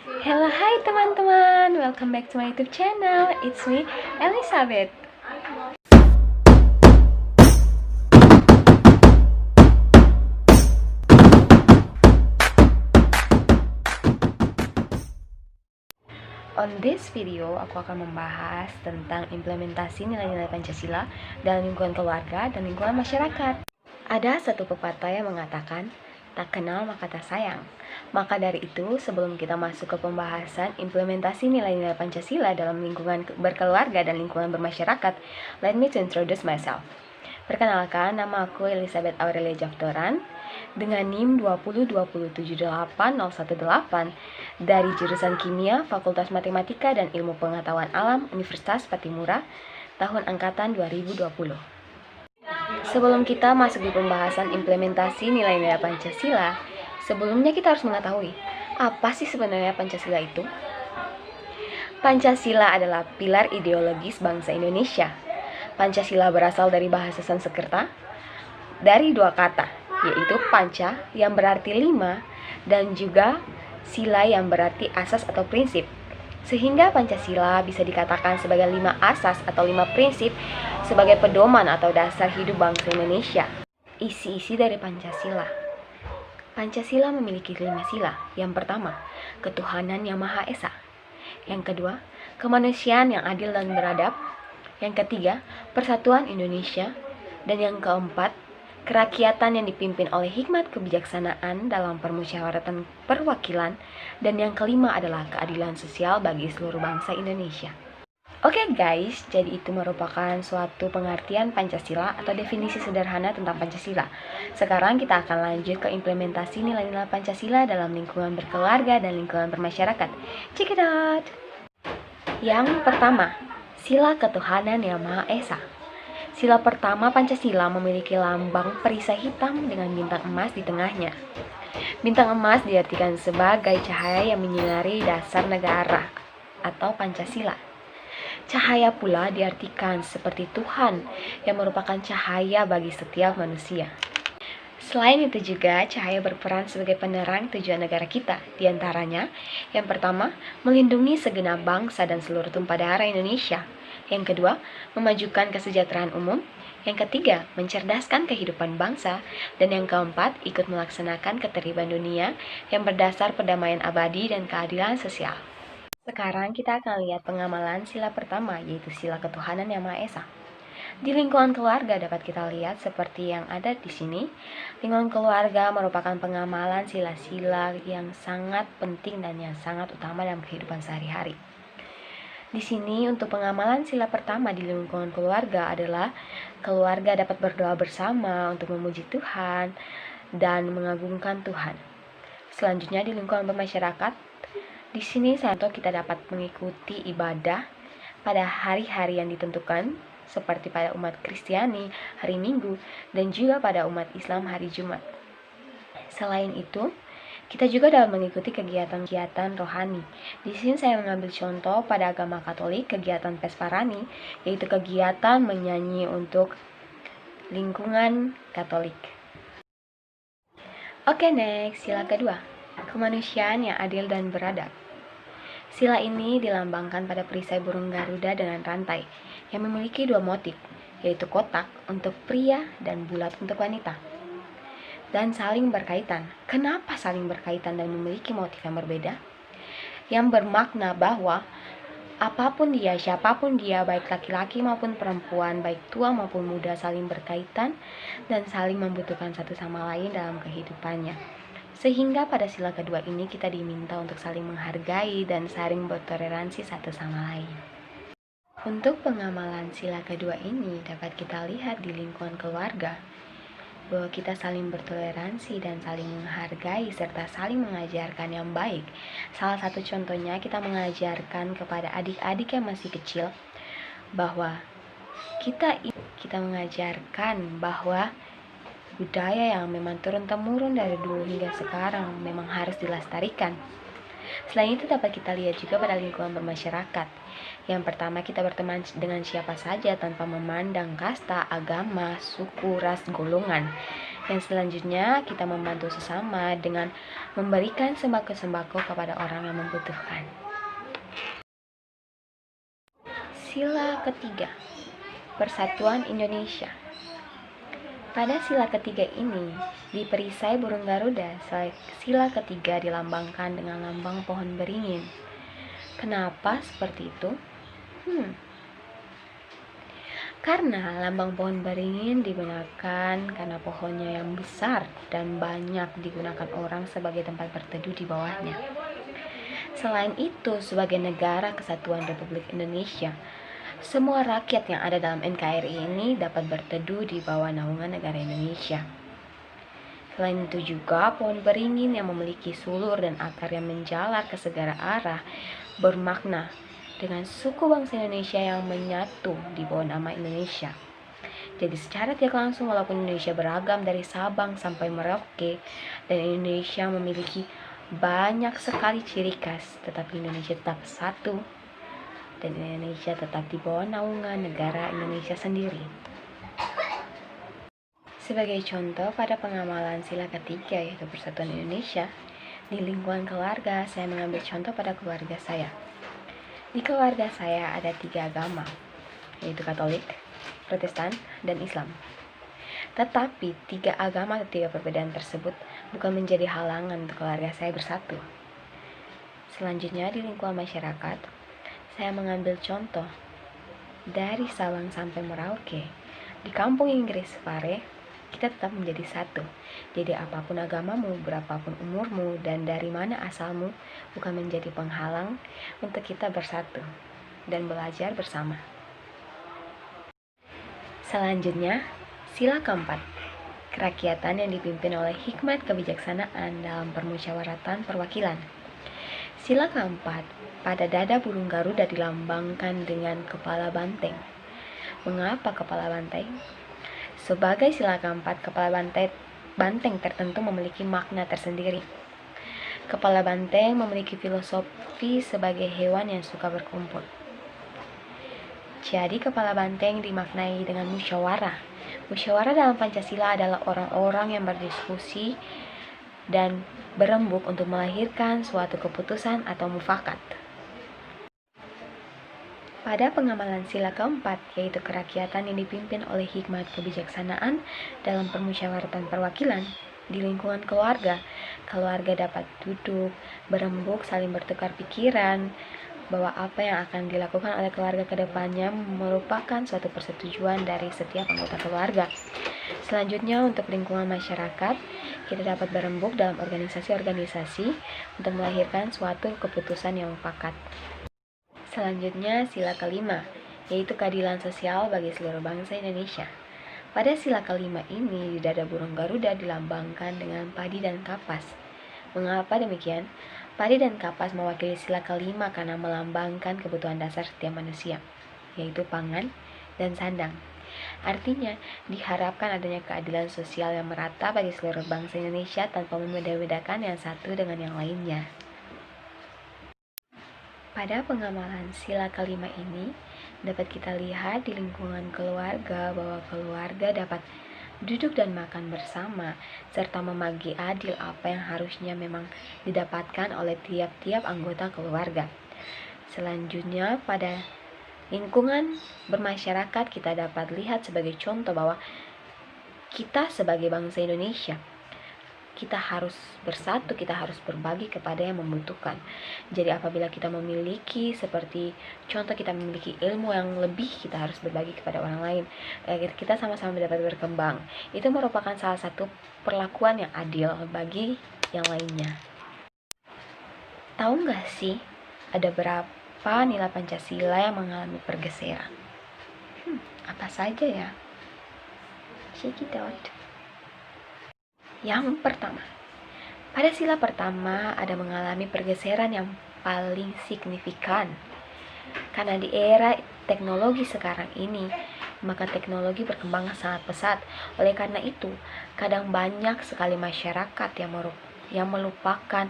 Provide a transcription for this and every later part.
Hello, hai teman-teman. Welcome back to my YouTube channel. It's me, Elizabeth. On this video, aku akan membahas tentang implementasi nilai-nilai Pancasila dalam lingkungan keluarga dan lingkungan masyarakat. Ada satu pepatah yang mengatakan, tak kenal maka tak sayang. Maka dari itu, sebelum kita masuk ke pembahasan implementasi nilai-nilai Pancasila dalam lingkungan berkeluarga dan lingkungan bermasyarakat, let me to introduce myself. Perkenalkan, nama aku Elizabeth Aurelia Jaftoran dengan NIM 202078018 dari jurusan Kimia, Fakultas Matematika dan Ilmu Pengetahuan Alam, Universitas Patimura, tahun angkatan 2020. Sebelum kita masuk di pembahasan implementasi nilai-nilai Pancasila, sebelumnya kita harus mengetahui, apa sih sebenarnya Pancasila itu? Pancasila adalah pilar ideologis bangsa Indonesia. Pancasila berasal dari bahasa Sanskerta, dari dua kata, yaitu panca yang berarti 5 dan juga sila yang berarti asas atau prinsip. Sehingga Pancasila bisa dikatakan sebagai 5 asas atau 5 prinsip sebagai pedoman atau dasar hidup bangsa Indonesia. Isi-isi dari Pancasila. Pancasila memiliki 5 sila. Yang pertama, ketuhanan yang Maha Esa. Yang kedua, kemanusiaan yang adil dan beradab. Yang ketiga, persatuan Indonesia. Dan yang keempat, kerakyatan yang dipimpin oleh hikmat kebijaksanaan dalam permusyawaratan perwakilan. Dan yang kelima adalah keadilan sosial bagi seluruh bangsa Indonesia. Oke guys, jadi itu merupakan suatu pengertian Pancasila atau definisi sederhana tentang Pancasila. Sekarang kita akan lanjut ke implementasi nilai-nilai Pancasila dalam lingkungan berkeluarga dan lingkungan bermasyarakat. Check it out! Yang pertama, sila ketuhanan yang Maha Esa. Sila pertama Pancasila memiliki lambang perisai hitam dengan bintang emas di tengahnya. Bintang emas diartikan sebagai cahaya yang menyinari dasar negara atau Pancasila. Cahaya pula diartikan seperti Tuhan yang merupakan cahaya bagi setiap manusia. Selain itu juga, cahaya berperan sebagai penerang tujuan negara kita. Di antaranya, yang pertama, melindungi segenap bangsa dan seluruh tumpah darah Indonesia. Yang kedua, memajukan kesejahteraan umum. Yang ketiga, mencerdaskan kehidupan bangsa. Dan yang keempat, ikut melaksanakan ketertiban dunia yang berdasar perdamaian abadi dan keadilan sosial. Sekarang kita akan lihat pengamalan sila pertama, yaitu sila ketuhanan yang Maha Esa. Di lingkungan keluarga dapat kita lihat seperti yang ada di sini. Lingkungan keluarga merupakan pengamalan sila-sila yang sangat penting dan yang sangat utama dalam kehidupan sehari-hari. Di sini untuk pengamalan sila pertama di lingkungan keluarga adalah keluarga dapat berdoa bersama untuk memuji Tuhan dan mengagungkan Tuhan. Selanjutnya di lingkungan bermasyarakat, di sini kita dapat mengikuti ibadah pada hari-hari yang ditentukan, seperti pada umat Kristiani hari Minggu dan juga pada umat Islam hari Jumat. Selain itu, kita juga dapat mengikuti kegiatan-kegiatan rohani. Di sini saya mengambil contoh pada agama Katolik, kegiatan Pesparani, yaitu kegiatan menyanyi untuk lingkungan Katolik. Oke, next, sila kedua, kemanusiaan yang adil dan beradab. Sila ini dilambangkan pada perisai burung Garuda dengan rantai yang memiliki dua motif, yaitu kotak untuk pria dan bulat untuk wanita. Dan saling berkaitan. Kenapa saling berkaitan dan memiliki motif yang berbeda? Yang bermakna bahwa apapun dia, siapapun dia, baik laki-laki maupun perempuan, baik tua maupun muda, saling berkaitan dan saling membutuhkan satu sama lain dalam kehidupannya. Sehingga pada sila kedua ini kita diminta untuk saling menghargai dan saling bertoleransi satu sama lain. Untuk pengamalan sila kedua ini dapat kita lihat di lingkungan keluarga, bahwa kita saling bertoleransi dan saling menghargai serta saling mengajarkan yang baik. Salah satu contohnya kita mengajarkan kepada adik-adik yang masih kecil bahwa kita mengajarkan bahwa budaya yang memang turun-temurun dari dulu hingga sekarang memang harus dilestarikan. Selain itu dapat kita lihat juga pada lingkungan bermasyarakat. Yang pertama, kita berteman dengan siapa saja tanpa memandang kasta, agama, suku, ras, golongan. Dan selanjutnya kita membantu sesama dengan memberikan sembako-sembako kepada orang yang membutuhkan. Sila ketiga, Persatuan Indonesia. Pada sila ketiga ini, di perisai burung Garuda, sila ketiga dilambangkan dengan lambang pohon beringin. Kenapa seperti itu? Karena lambang pohon beringin digunakan karena pohonnya yang besar dan banyak digunakan orang sebagai tempat berteduh di bawahnya. Selain itu, sebagai negara kesatuan Republik Indonesia, semua rakyat yang ada dalam NKRI ini dapat berteduh di bawah naungan negara Indonesia. Selain itu juga, pohon beringin yang memiliki sulur dan akar yang menjalar ke segala arah bermakna dengan suku bangsa Indonesia yang menyatu di bawah nama Indonesia. Jadi secara tidak langsung, walaupun Indonesia beragam dari Sabang sampai Merauke dan Indonesia memiliki banyak sekali ciri khas, tetapi Indonesia tetap satu dan Indonesia tetap di bawah naungan negara Indonesia sendiri. Sebagai contoh pada pengamalan sila ketiga yaitu Persatuan Indonesia, di lingkungan keluarga saya mengambil contoh pada keluarga saya. Di keluarga saya ada 3 agama, yaitu Katolik, Protestan, dan Islam. Tetapi 3 agama atau 3 perbedaan tersebut bukan menjadi halangan untuk keluarga saya bersatu. Selanjutnya di lingkungan masyarakat, saya mengambil contoh dari Sabang sampai Merauke. Di kampung Inggris Pare, kita tetap menjadi satu. Jadi apapun agamamu, berapapun umurmu, dan dari mana asalmu, bukan menjadi penghalang untuk kita bersatu dan belajar bersama. Selanjutnya, sila keempat, kerakyatan yang dipimpin oleh hikmat kebijaksanaan dalam permusyawaratan perwakilan. Sila keempat, pada dada burung Garuda dilambangkan dengan kepala banteng. Mengapa kepala banteng? Sebagai sila keempat, kepala banteng tertentu memiliki makna tersendiri. Kepala banteng memiliki filosofi sebagai hewan yang suka berkumpul. Jadi kepala banteng dimaknai dengan musyawarah. Musyawarah dalam Pancasila adalah orang-orang yang berdiskusi dan berembuk untuk melahirkan suatu keputusan atau mufakat. Pada pengamalan sila keempat, yaitu kerakyatan yang dipimpin oleh hikmat kebijaksanaan dalam permusyawaratan perwakilan, di lingkungan keluarga, keluarga dapat duduk, berembuk, saling bertukar pikiran, bahwa apa yang akan dilakukan oleh keluarga ke depannya merupakan suatu persetujuan dari setiap anggota keluarga. Selanjutnya, untuk lingkungan masyarakat, kita dapat berembuk dalam organisasi-organisasi untuk melahirkan suatu keputusan yang mufakat. Selanjutnya, sila kelima, yaitu keadilan sosial bagi seluruh bangsa Indonesia. Pada sila kelima ini, di dada burung Garuda dilambangkan dengan padi dan kapas. Mengapa demikian? Padi dan kapas mewakili sila kelima karena melambangkan kebutuhan dasar setiap manusia, yaitu pangan dan sandang. Artinya, diharapkan adanya keadilan sosial yang merata bagi seluruh bangsa Indonesia tanpa membeda-bedakan yang satu dengan yang lainnya. Pada pengamalan sila kelima ini, dapat kita lihat di lingkungan keluarga bahwa keluarga dapat duduk dan makan bersama, serta membagi adil apa yang harusnya memang didapatkan oleh tiap-tiap anggota keluarga. Selanjutnya, pada lingkungan bermasyarakat kita dapat lihat sebagai contoh bahwa kita sebagai bangsa Indonesia, kita harus bersatu, kita harus berbagi kepada yang membutuhkan. Jadi apabila kita memiliki seperti contoh kita memiliki ilmu yang lebih, kita harus berbagi kepada orang lain agar kita sama-sama dapat berkembang. Itu merupakan salah satu perlakuan yang adil bagi yang lainnya. Tahu nggak sih ada berapa nilai Pancasila yang mengalami pergeseran? Apa saja ya? Check it out. Yang pertama, pada sila pertama ada mengalami pergeseran yang paling signifikan. Karena di era teknologi sekarang ini, maka teknologi berkembang sangat pesat. Oleh karena itu, kadang banyak sekali masyarakat yang melupakan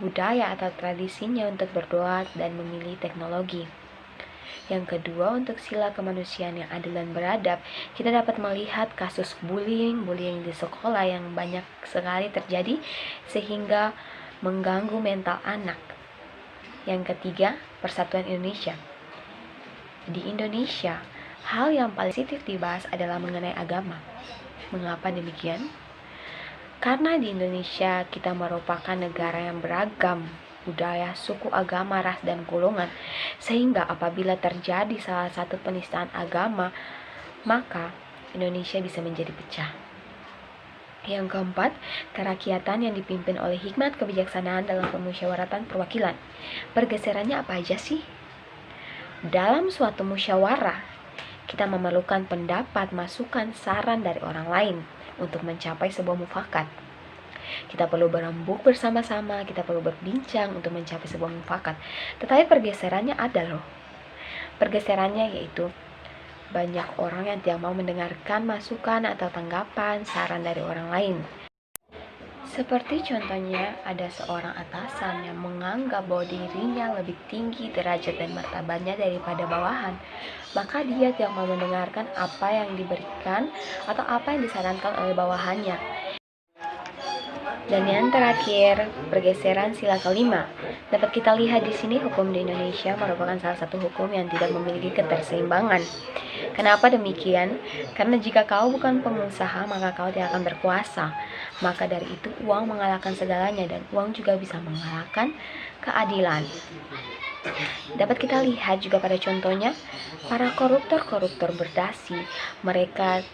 budaya atau tradisinya untuk berdoa dan memilih teknologi. Yang kedua, untuk sila kemanusiaan yang adil dan beradab, kita dapat melihat kasus bullying di sekolah yang banyak sekali terjadi sehingga mengganggu mental anak. Yang ketiga, persatuan Indonesia. Di Indonesia, hal yang paling sensitif dibahas adalah mengenai agama. Mengapa demikian? Karena di Indonesia kita merupakan negara yang beragam budaya, suku, agama, ras, dan golongan, sehingga apabila terjadi salah satu penistaan agama, maka Indonesia bisa menjadi pecah. Yang keempat, kerakyatan yang dipimpin oleh hikmat kebijaksanaan dalam pemusyawaratan perwakilan. Pergeserannya apa aja sih? Dalam suatu musyawarah, kita memerlukan pendapat, masukan, saran dari orang lain untuk mencapai sebuah mufakat. Kita perlu berembuk bersama-sama, kita perlu berbincang untuk mencapai sebuah mufakat. Tetapi pergeserannya ada loh. Pergeserannya yaitu banyak orang yang tidak mau mendengarkan masukan atau tanggapan, saran dari orang lain. Seperti contohnya ada seorang atasan yang menganggap bahwa dirinya lebih tinggi derajat dan martabatnya daripada bawahan. Maka dia tidak mau mendengarkan apa yang diberikan atau apa yang disarankan oleh bawahannya. Dan yang terakhir, pergeseran sila kelima. Dapat kita lihat di sini hukum di Indonesia merupakan salah satu hukum yang tidak memiliki keterseimbangan. Kenapa demikian? Karena jika kau bukan pengusaha, maka kau tidak akan berkuasa. Maka dari itu uang mengalahkan segalanya dan uang juga bisa mengalahkan keadilan. Dapat kita lihat juga pada contohnya, para koruptor berdasi, mereka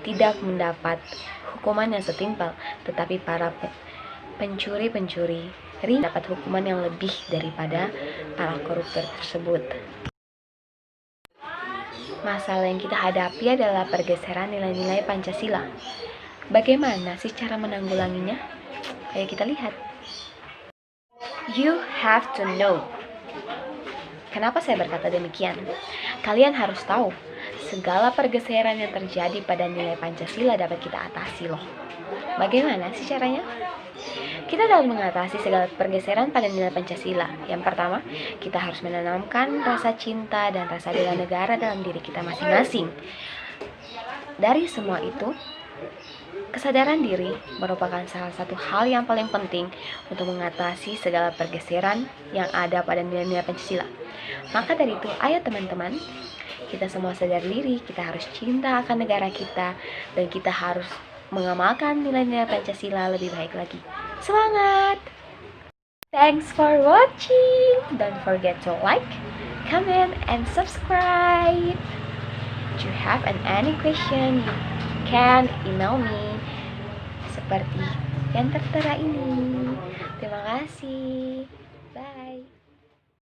tidak mendapat hukuman yang setimpal, tetapi para pencuri dapat hukuman yang lebih daripada para koruptor tersebut. Masalah yang kita hadapi adalah pergeseran nilai-nilai Pancasila. Bagaimana sih cara menanggulanginya? Kayak kita lihat. You have to know. Kenapa saya berkata demikian? Kalian harus tahu, segala pergeseran yang terjadi pada nilai Pancasila dapat kita atasi loh. Bagaimana sih caranya? Kita dapat mengatasi segala pergeseran pada nilai Pancasila. Yang pertama, kita harus menanamkan rasa cinta dan rasa bela negara dalam diri kita masing-masing. Dari semua itu, kesadaran diri merupakan salah satu hal yang paling penting untuk mengatasi segala pergeseran yang ada pada nilai-nilai Pancasila. Maka dari itu, ayo teman-teman, kita semua sadar diri, kita harus cinta akan negara kita, dan kita harus mengamalkan nilai-nilai Pancasila lebih baik lagi. Semangat! Thanks for watching. Don't forget to like, comment, and subscribe. If you have any question, you can email me seperti yang tertera ini. Terima kasih.